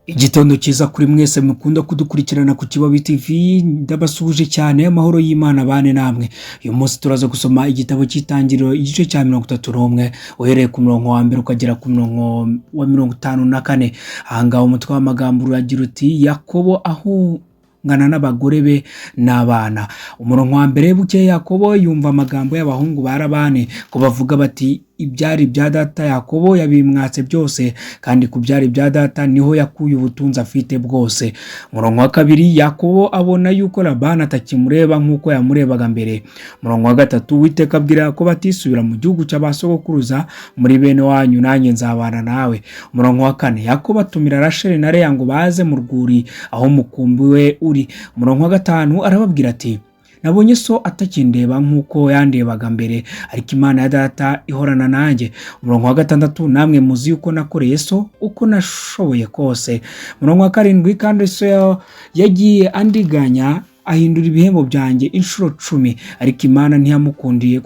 Igitondo cyiza kuri mwese mukunda kudukurikirana ku Kibabi TV, ndabasuhuje cyane, amahoro y'Imana bane namwe. Uyu munsi turaza gusoma igitabo cy'Itangiriro igice cya 31 uhereye ku murongo wa mbere ukagera ku murongo wa 54. Ahangaho umutwe w'amagambo uragira uti Yakobo ahungana n'abagore be n'abana. Umurongo wa mbere buke Yakobo yumva amagambo y'abahungu ba Labani ko bavuga bati ibyari bya data Yakobo yabimwatse byose, kandi ku byari bya data niho yakuye ubutunzi afite bwose. Umurongo wa kabiri Yakobo abona yuko Labani atakimureba nk'uko yamurebaga mbere. Umurongo wa gatatu Uwiteka abwira Yakobo ati subira mu gihugu cy'abasogokuruza muri bene wanyu, nanjye nzabana nawe. Umurongo wa kane Yakobo atumira Rasheli na Leya ngo baze mu rwuri aho umukumbi we uri. Umurongo wa gatanu arababwira ati nabonye so atakindeba nk'uko yandebaga mbere, ariko Imana ya data ihorana nanjye. Umurongo wa gatandatu namwe muzi yuko nakoreye so uko nashoboye kose. Umurongo wa karindwi kandi so yagiye andiganya ahindura ibihembo byanjye inshuro 10, ariko Imana ntiyamukundiye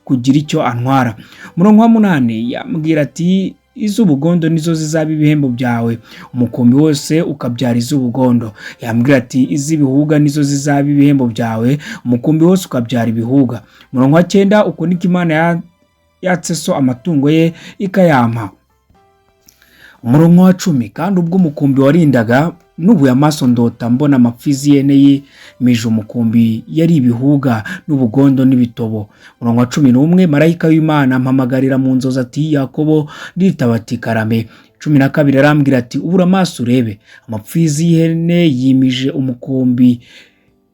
kugira icyo antwara. Umurongo wa munani yambwira ati iz'ubugondo nizo zizaba ibihembo byawe, umukumbi wose ukabyara iz'ubugondo. Yambwira ati iz'ibihuga nizo zizaba ibihembo byawe, umukumbi wose ukabyara ibihuga. Umurongo wa 9 uko niko Imana yatse so amatungo ye ikayampa. Umurongo wa 10 kandi ubwo umukumbi warindaga nubuye amaso ndota mbona amapfizi y'ihene yimije umukumbi yari ibihuga n'ubugondo n'ibitobo. Umurongo wa 11 marayika w'Imana mpamagarira mu nzozi ati Yakobo, nditaba ati karame. 12 arambwira ati ubura amaso urebe, amapfizi y'ihene yimije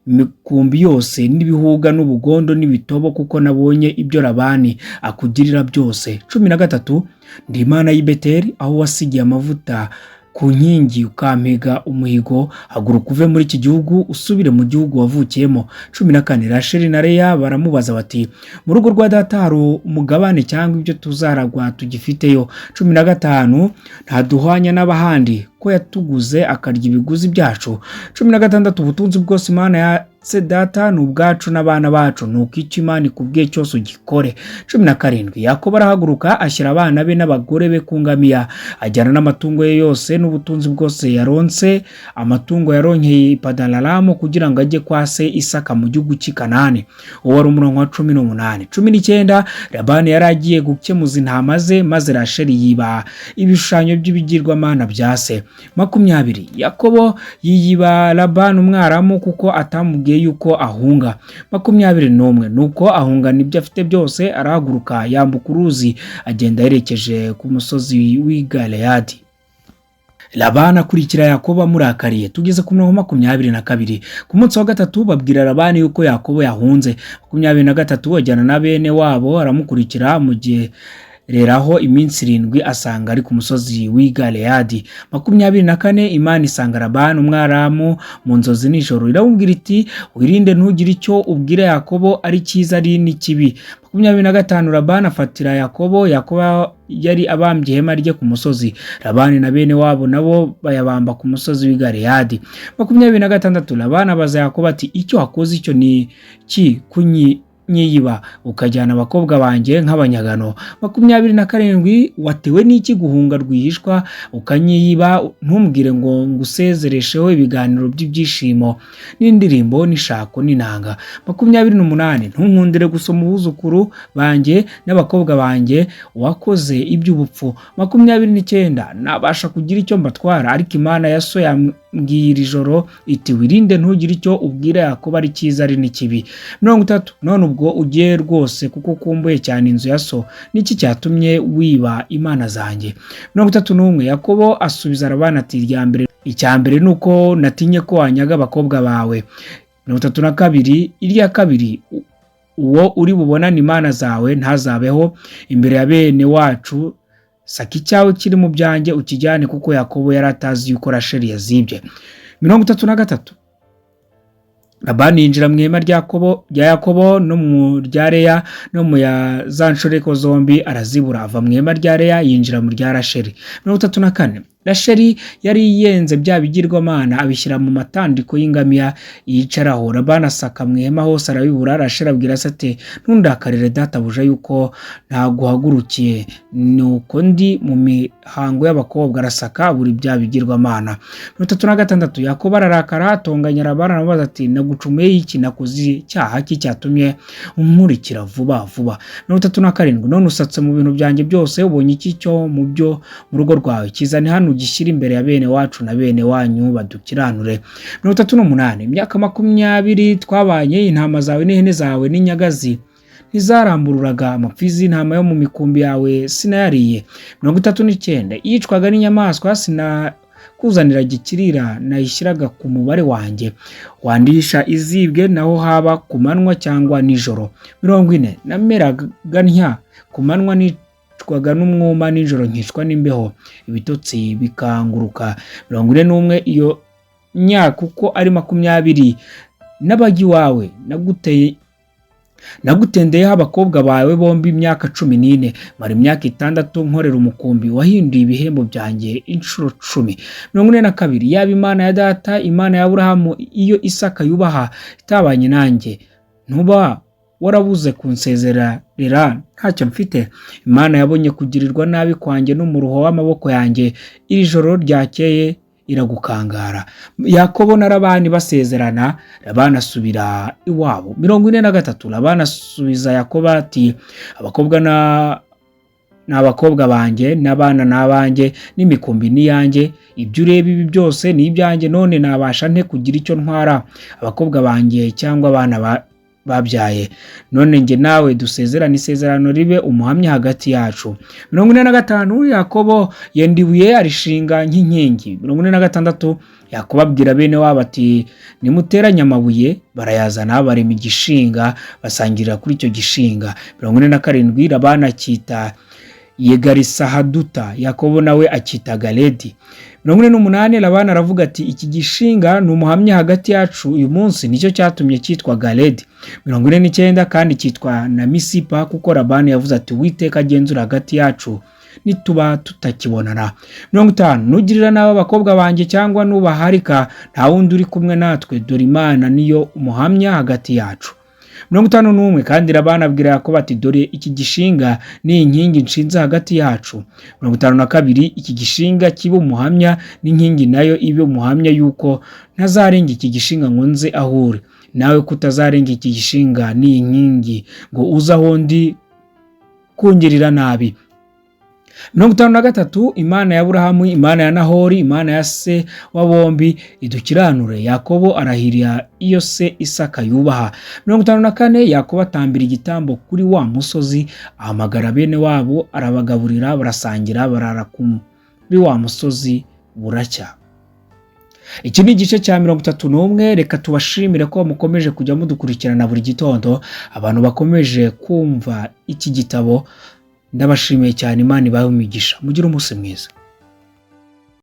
imikumbi yose n'ibihuga n'ubugondo n'ibitobo, kuko nabonye ibyo Labani akugirira byose. 13 ndi Imana y'i Beteli aho wasigiye amavuta ku nkingi ukampega umuhigo, haguruka uve muri iki gihugu usubire mu gihugu wavukiyemo. 14 Rasheli na Leya baramubaza bati mu rugo rwa data hari umugabane cyangwa ibyo tuzaragwa tugifiteyo? 15 ntaduhwanya n'abahandi ko yatuguze akarya ibiguzi byacu. 16 ubutunzi bwose Imana ya data n'ubwacu n'abana bacu, nuko icyo Imana ikubwiye cyose ugikore. 17 Yakobo arahaguruka ashyira abana be n'abagore be ku ngamiya, ajyana n'amatungo ye yose n'ubutunzi bwose yaronse, amatungo yaronkeye i Padanaramu kugira ngo ajye kwa se Isaka mu gihugu cy'i Kanani. Uwo wari umurongo wa 18. 19 Labani yari agiye gukemuza intama ze, maze Rasheli yiba ibishushanyo by'ibigirwamana bya se. 20 Yakobo yiyiba Labani umwaramu kuko atamubwiye yuko ahunga. 21 nuko ahungana ibyo afite byose, arahaguruka yambuka uruzi agenda yerekeje ku musozi w'i Galeyadi. Labani akurikira Yakobo amurakariye. Tugeze ku murongo 22. Ku munsi wa gatatu babwira Labani yuko Yakobo yahunze. 23 ajyana na bene wabo aramukurikira mu gihe reraho iminsi 7 asanga ari ku musozi w'i Galeyadi. 24 Imana isanga Labani umwaramu mu nzozi nijoro, iramubwira iti wirinde ntugire icyo ubwira Yakobo ari cyiza ari n'ikibi. 25 Labani afatira Yakobo yari abambye ihema rye ku musozi. Labani na bene wabo nabo bayabamba ku musozi w'i Galeyadi. 26 Labani abaza Yakobo ati icyo wakoze icyo ni ki nyiyiba ukajyana abakobwa banjye nk'abanyagano? 27 watewe n'iki guhunga rwihishwa ukanyiyiba? Ntumbwire ngo ngusezeresheho ibiganiro by'ibyishimo n'indirimbo n'ishako n'inanga. 28 ntunkundire gusoma ubuzukuru banjye n'abakobwa banjye, wakoze iby'ubupfu. 29 nabasha kugira icyo mbatwara, ariko Imana ya so yambwira ijoro iti wirinde ntugire icyo ubwira Yakobo ari cyiza ari n'ikibi. 30 none ubwo ugiye rwose kuko kumbuye cyane inzu ya so, niki cyatumye wiba imana zanjye? 31 Yakobo asubiza Labani ati icyambere nuko natinye ko wanyaga abakobwa bawe. 32 irya kabiri uwo uri bubonane imana zawe ntazabeho imbere ya bene wacu, saka icyawe kiri mu byanjye ukijyane, kuko Yakobo yari atazi yuko Rasheli yazibye. 33 Labani yinjira mu ihema rya Yakobo no mu rya Leya no mu ya za nshoreko zombi arazibura, ava mu ihema rya Leya yinjira mu rya Rasheli. 34 Rasheli yari yenze bya bigirwamana abishyira mu matandiko y'ingamiya yicaraho. Labani asaka mu ihema hose arabibura. Rasheli abwira se ati ntundakarire databuja yuko ntaguhagurukiye, nuko ndi mu mihango y'abakobwa. Arasaka buri bya bigirwamana. 36 Yakobo ararakara atonganya Labani aramubaza ati nagucumuye iki, nakoze icyaha ki cyatumye unkurikira vuba vuba? 37 None usatse mu bintu byanjye byose, ubonye iki cyo mu byo mu rugo rwawe? Kizane hano ugishyire imbere ya bene wacu na bene wanyu badukiranure. 38 Imyaka 20 twabanye, intama zawe n'ihene zawe n'inyagazi ntizarambururaga, amapfizi y'intama yo mu mikumbi yawe sinayariye. 39 Yicwaga n'inyamaswa sinakuzaniraga ikirira, nayishyiraga ku mubare wanjye. Wandisha izibwe naho haba ku manywa cyangwa nijoro. 40 Nameraga ntya ku manywa nicwaga n'umwuma, nijoro nkicwa n'imbeho ibitotsi bikanguruka. 41 Iyo myaka uko ari 20 n'abagi wawe nagutendeyeho abakobwa bawe bombi imyaka 14, mara imyaka 6 nkorera umukumbi, wahinduye ibihembo byanjye inshuro 10. 42 Yaba Imana ya data, Imana ya Aburahamu, iyo Isaka yubaha, itabanye nanjye, ntuba warabuze kunsezerera ntacyo mfite? Imana yabonye kugirirwa nabi kwanjye n'umuruho w'amaboko yanjye, iri joro ryakeye iragukangara. Yakobo na Labani basezerana, Labani asubira iwabo. 43 Labani asubiza Yakobo ati abakobwa n'abakobwa banjye, n'abana n'abanjye, n'imikumbi n'iyanjye, ibyo ureba ibi byose ni ibyanjye. None nabasha nte kugira icyo ntwara abakobwa banjye cyangwa abana babyaye? None njye nawe dusezerane isezerano ribe umuhamya hagati yacu. 45 Yakobo yenda ibuye arishinga nk'inkingi. 46 Yakobo abwira bene wabo ati nimuteranye amabuye, barayazana barema igishinga, basangirira kuri icyo gishinga. 47 Labani akita Yegarisahaduta, Yakobo nawe akita Galedi. 48 Labani aravuga ati iki gishinga ni umuhamya hagati yacu uyu munsi, nicyo cyatumye cyitwa Galedi. 49 kandi cyitwa na Misipa, kuko Labani yavuze ati Uwiteka agenzura hagati yacu nituba tutakibonana. 50 Nugirira nawe abakobwa banjye cyangwa nubaharika, nta wundi uri kumwe natwe, dore Imana niyo umuhamya hagati yacu. 51 kandi Labani abwira Yakobo ati dore iki gishinga ni inkingi nshinze hagati yacu. 52 Iki gishinga kibe umuhamya, n'inkingi nayo ibe umuhamya yuko ntazarenga iki gishinga ngo nze aho uri, nawe kutazarenga iki gishinga ni inkingi ngo uze aho ndi kungirira nabi. 53 Imana ya Aburahamu, Imana ya Nahori, Imana ya se wa bombi idukiranure. Yakobo arahirira iyo se Isaka yubaha. 54 Yakobo atambira igitambo kuri wa musozi, ahamagara bene wabo arabagaburira, barasangira, barara kuri wa musozi buracya. Iki ni igice cya 31. Reka tubashimire ko mukomeje kujya mudukurikirana buri gitondo, abantu bakomeje kumva iki gitabo ndabashimiye cyane. Imana ibahe umugisha, mugire umunsi mwiza.